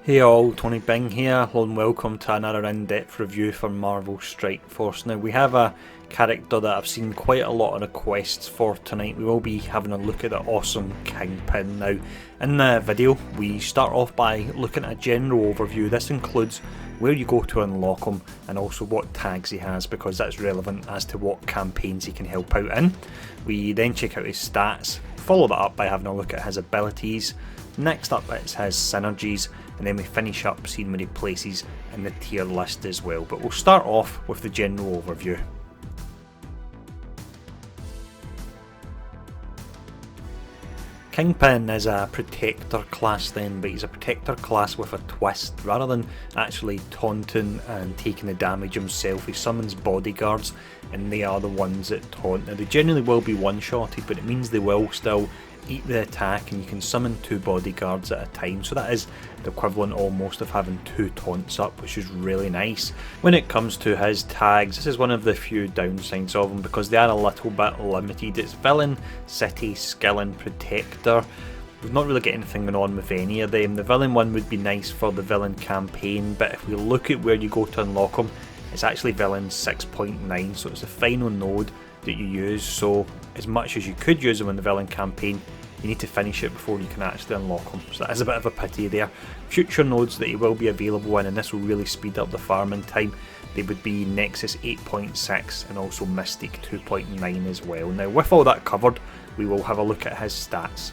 Hey all, Tony Bing here, hello and welcome to another in-depth review for Marvel Strike Force. Now we have a character that I've seen quite a lot of requests for tonight. We will be having a look at the awesome Kingpin. Now in the video we start off by looking at a general overview. This includes where you go to unlock him and also what tags he has, because that's relevant as to what campaigns he can help out in. We then check out his stats, follow that up by having a look at his abilities. Next up it's his synergies, and then we finish up seeing where he places in the tier list as well. But we'll start off with the general overview. Kingpin is a protector class then, but he's a protector class with a twist. Rather than actually taunting and taking the damage himself, he summons bodyguards and they are the ones that taunt. Now they generally will be one-shotted, but it means they will still eat the attack, and you can summon 2 bodyguards at a time, so that is the equivalent almost of having 2 taunts up, which is really nice. When it comes to his tags, this is one of the few downsides of them because they are a little bit limited. It's Villain, City, Skill and Protector. We've not really got anything going on with any of them. The Villain one would be nice for the Villain campaign, but if we look at where you go to unlock them, it's actually Villain 6.9, so it's the final node that you use. So as much as you could use them in the Villain campaign, you need to finish it before you can actually unlock them, so that is a bit of a pity there. Future nodes that he will be available in, and this will really speed up the farming time, they would be Nexus 8.6 and also Mystique 2.9 as well. Now with all that covered, we will have a look at his stats.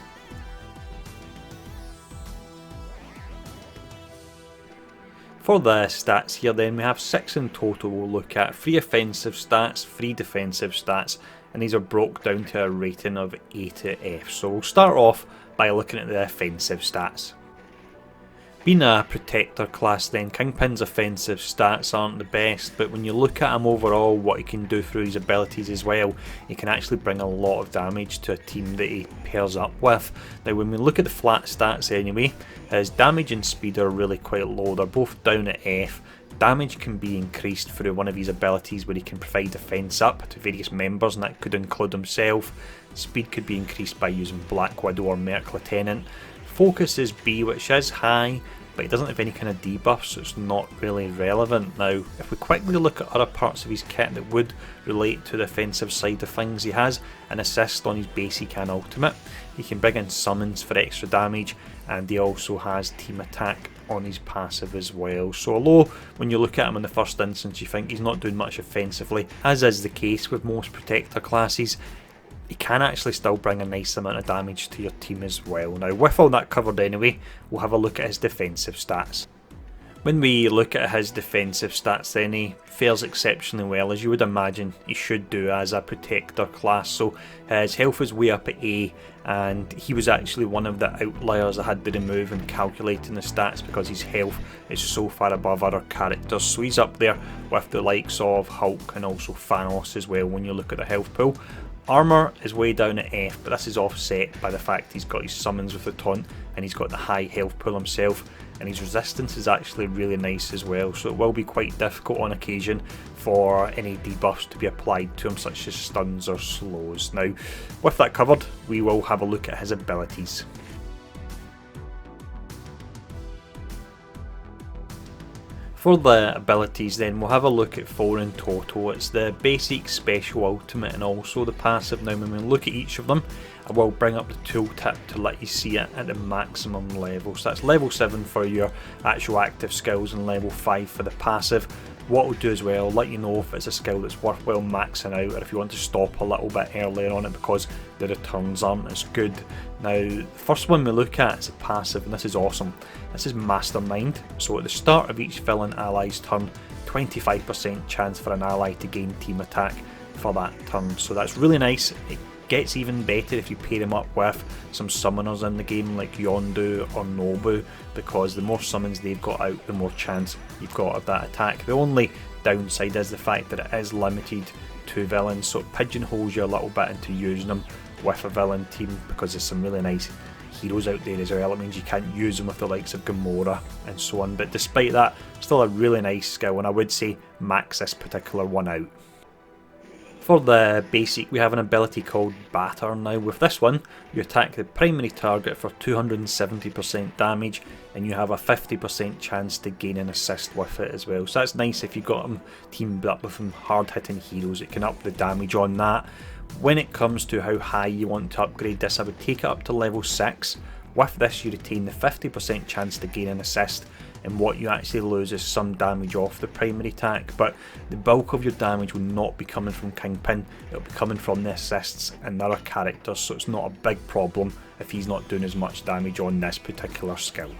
For the stats here then, we have 6 in total we'll look at. 3 offensive stats, 3 defensive stats, and these are broke down to a rating of A to F. So we'll start off by looking at the offensive stats. Being a protector class then, Kingpin's offensive stats aren't the best, but when you look at him overall, what he can do through his abilities as well, he can actually bring a lot of damage to a team that he pairs up with. Now when we look at the flat stats anyway, his damage and speed are really quite low, they're both down at F. Damage can be increased through one of his abilities where he can provide defense up to various members, and that could include himself. Speed could be increased by using Black Widow or Merc Lieutenant. Focus is B, which is high, but he doesn't have any kind of debuffs, so it's not really relevant. Now, if we quickly look at other parts of his kit that would relate to the offensive side of things, he has an assist on his basic and ultimate. He can bring in summons for extra damage, and he also has team attack on his passive as well. So although when you look at him in the first instance you think he's not doing much offensively, as is the case with most protector classes, he can actually still bring a nice amount of damage to your team as well. Now with all that covered anyway, we'll have a look at his defensive stats. When we look at his defensive stats then, he fares exceptionally well, as you would imagine he should do as a protector class. So his health is way up at A, and he was actually one of the outliers I had to remove in calculating the stats because his health is so far above other characters. So he's up there with the likes of Hulk and also Thanos as well when you look at the health pool. Armour is way down at F, but this is offset by the fact he's got his summons with the taunt and he's got the high health pool himself, and his resistance is actually really nice as well, so it will be quite difficult on occasion for any debuffs to be applied to him, such as stuns or slows. Now with that covered, we will have a look at his abilities. For the abilities then, we'll have a look at 4 in total. It's the basic, special, ultimate and also the passive. Now when we look at each of them, I will bring up the tooltip to let you see it at the maximum level. So that's level 7 for your actual active skills and level 5 for the passive. What we'll do as well, let you know if it's a skill that's worthwhile maxing out, or if you want to stop a little bit earlier on it because the returns aren't as good. Now the first one we look at is a passive, and this is awesome. This is Mastermind. So at the start of each villain ally's turn, 25% chance for an ally to gain team attack for that turn. So that's really nice. It gets even better if you pair him up with some summoners in the game like Yondu or Nobu, because the more summons they've got out, the more chance you've got of that attack. The only downside is the fact that it is limited to villains, so it pigeonholes you a little bit into using them with a villain team, because there's some really nice heroes out there as well. It means you can't use them with the likes of Gamora and so on, but despite that, still a really nice skill, and I would say max this particular one out. For the basic, we have an ability called Batter. Now with this one, you attack the primary target for 270% damage, and you have a 50% chance to gain an assist with it as well. So that's nice if you've got them teamed up with some hard hitting heroes, it can up the damage on that. When it comes to how high you want to upgrade this, I would take it up to level 6. With this you retain the 50% chance to gain an assist, and what you actually lose is some damage off the primary attack, but the bulk of your damage will not be coming from Kingpin, it will be coming from the assists and other characters, so it's not a big problem if he's not doing as much damage on this particular skill.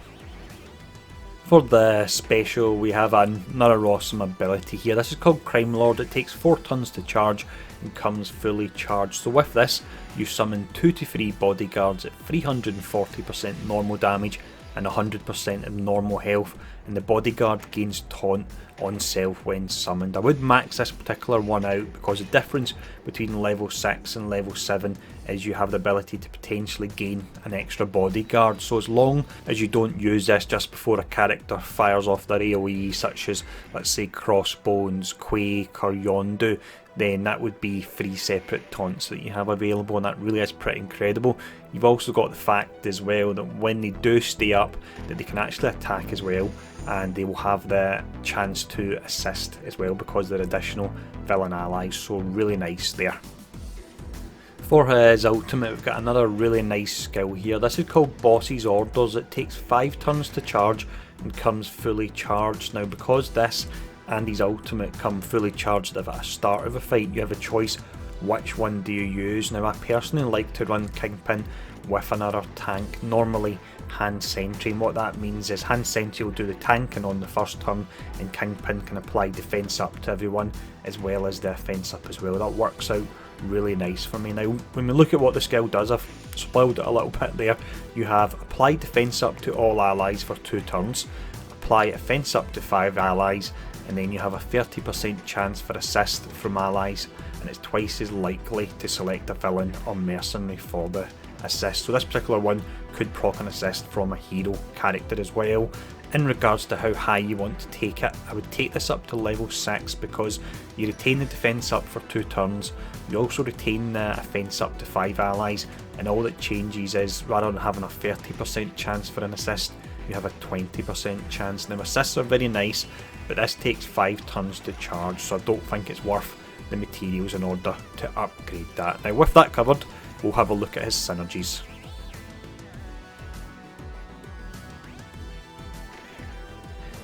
For the special, we have another awesome ability here. This is called Crime Lord. It takes 4 turns to charge and comes fully charged. So with this, you summon 2 to 3 bodyguards at 340% normal damage and 100% of normal health, and the bodyguard gains taunt on self when summoned. I would max this particular one out because the difference between level 6 and level 7 is you have the ability to potentially gain an extra bodyguard, so as long as you don't use this just before a character fires off their AoE, such as let's say Crossbones, Quake or Yondu, then that would be 3 separate taunts that you have available, and that really is pretty incredible. You've also got the fact as well that when they do stay up, that they can actually attack as well, and they will have the chance to assist as well because they're additional villain allies, so really nice there. For his ultimate, we've got another really nice skill here. This is called Boss's Orders. It takes 5 turns to charge and comes fully charged. Now because this and his ultimate come fully charged at the start of a fight, you have a choice which one do you use. Now I personally like to run Kingpin with another tank, normally Hand Sentry, and what that means is Hand Sentry will do the tanking on the first turn and Kingpin can apply defense up to everyone as well as the offense up as well. That works out really nice for me. Now when we look at what the skill does, I've spoiled it a little bit there. You have apply defense up to all allies for 2 turns, apply offense up to 5 allies, and then you have a 30% chance for assist from allies, and it's twice as likely to select a villain or mercenary for the assist. So this particular one could proc an assist from a hero character as well. In regards to how high you want to take it, I would take this up to level 6 because you retain the defense up for 2 turns, you also retain the offense up to 5 allies, and all that changes is rather than having a 30% chance for an assist, you have a 20% chance. Now assists are very nice, but this takes 5 turns to charge, so I don't think it's worth the materials in order to upgrade that. Now with that covered, we'll have a look at his synergies.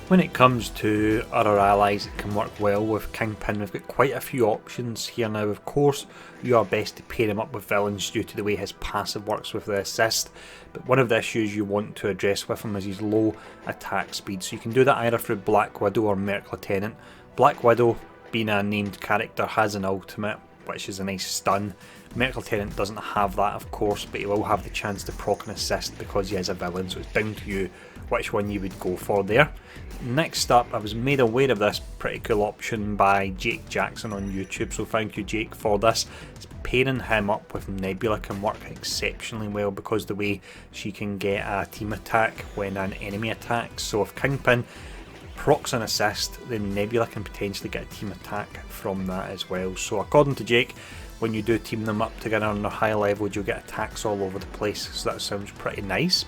When it comes to other allies that can work well with Kingpin, we've got quite a few options here now. Of course, you are best to pair him up with villains due to the way his passive works with the assist, but one of the issues you want to address with him is his low attack speed, so you can do that either through Black Widow or Merc Lieutenant. Black Widow, being a named character, has an ultimate, which is a nice stun. Merc Lieutenant doesn't have that of course, but he will have the chance to proc an assist because he is a villain, so it's down to you which one you would go for there. Next up, I was made aware of this pretty cool option by Jake Jackson on YouTube, so thank you Jake for this. Pairing him up with Nebula can work exceptionally well because the way she can get a team attack when an enemy attacks. So if Kingpin procs an assist, then Nebula can potentially get a team attack from that as well. So according to Jake, when you do team them up together on their high level, you'll get attacks all over the place, so that sounds pretty nice.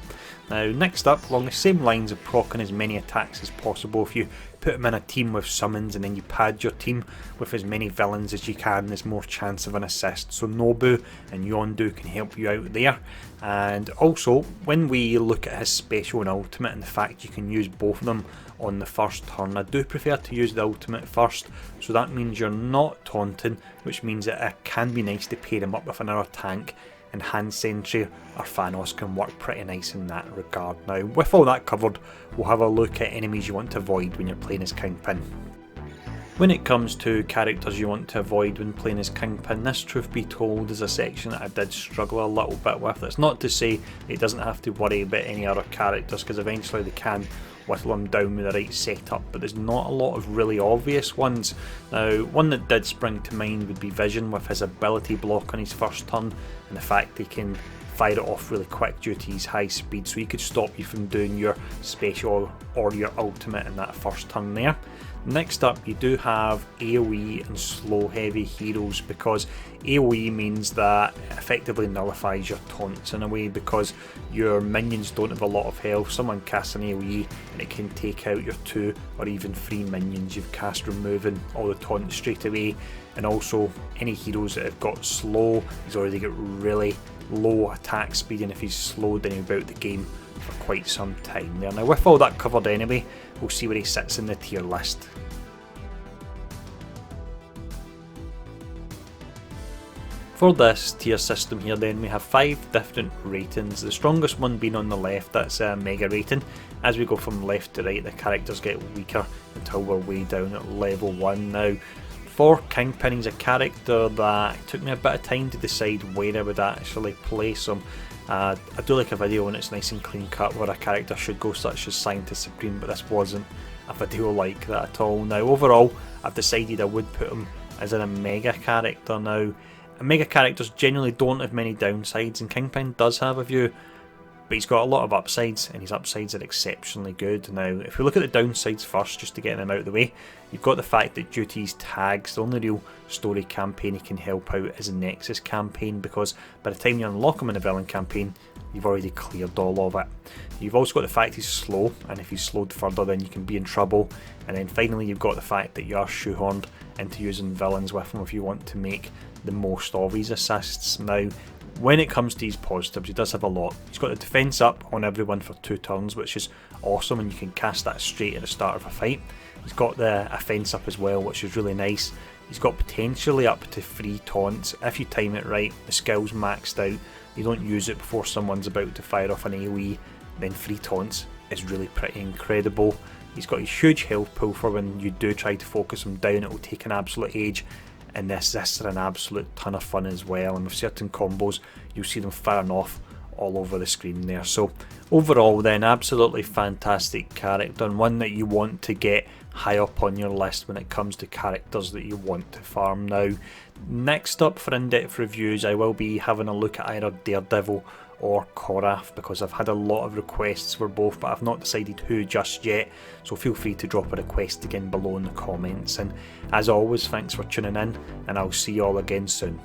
Now next up, along the same lines of proccing as many attacks as possible, if you put them in a team with summons and then you pad your team with as many villains as you can, there's more chance of an assist. So Nobu and Yondu can help you out there. And also, when we look at his special and ultimate and the fact you can use both of them on the first turn, I do prefer to use the ultimate first, so that means you're not taunting, which means that it can be nice to pair him up with another tank, and Hand Sentry or Thanos can work pretty nice in that regard. Now with all that covered, we'll have a look at enemies you want to avoid when you're playing as Kingpin. When it comes to characters you want to avoid when playing as Kingpin, this truth be told is a section that I did struggle a little bit with. It's not to say he doesn't have to worry about any other characters, because eventually they can whittle him down with the right setup, but there's not a lot of really obvious ones. Now one that did spring to mind would be Vision, with his ability block on his first turn and the fact he can fire it off really quick due to his high speed, so he could stop you from doing your special or your ultimate in that first turn there. Next up, you do have AoE and slow heavy heroes, because AoE means that it effectively nullifies your taunts in a way, because your minions don't have a lot of health. Someone casts an AoE and it can take out your 2 or even 3 minions you've cast, removing all the taunts straight away. And also any heroes that have got slow, he's already got really low attack speed, and if he's slowed, then he'll be out the game for quite some time there. Now with all that covered anyway, we'll see where he sits in the tier list. For this tier system here then, we have 5 different ratings, the strongest one being on the left, that's a mega rating. As we go from left to right, the characters get weaker until we're way down at level 1 now. For Kingpin, he's a character that it took me a bit of time to decide where I would actually place him. I do like a video when it's nice and clean cut where a character should go, such as Scientist Supreme, but this wasn't a video like that at all. Now overall, I've decided I would put him as a mega character. Now, mega characters generally don't have many downsides, and Kingpin does have a few, but he's got a lot of upsides, and his upsides are exceptionally good. Now, if we look at the downsides first, just to get them out of the way, you've got the fact that due to his tags, the only real story campaign he can help out is a Nexus campaign, because by the time you unlock him in a villain campaign, you've already cleared all of it. You've also got the fact he's slow, and if he's slowed further, then you can be in trouble. And then finally, you've got the fact that you are shoehorned into using villains with him if you want to make the most of his assists. Now, when it comes to his positives, he does have a lot. He's got the defense up on everyone for 2 turns, which is awesome, and you can cast that straight at the start of a fight. He's got the offense up as well, which is really nice. He's got potentially up to 3 taunts. If you time it right, the skill's maxed out, you don't use it before someone's about to fire off an AoE, then 3 taunts is really pretty incredible. He's got a huge health pool for when you do try to focus him down, it will take an absolute age. And the assists are an absolute ton of fun as well, and with certain combos you'll see them firing off all over the screen there. So overall then, absolutely fantastic character, and one that you want to get high up on your list when it comes to characters that you want to farm. Now, next up for in-depth reviews, I will be having a look at either Daredevil or Korath, because I've had a lot of requests for both, but I've not decided who just yet, so feel free to drop a request again below in the comments. And as always, thanks for tuning in, and I'll see you all again soon.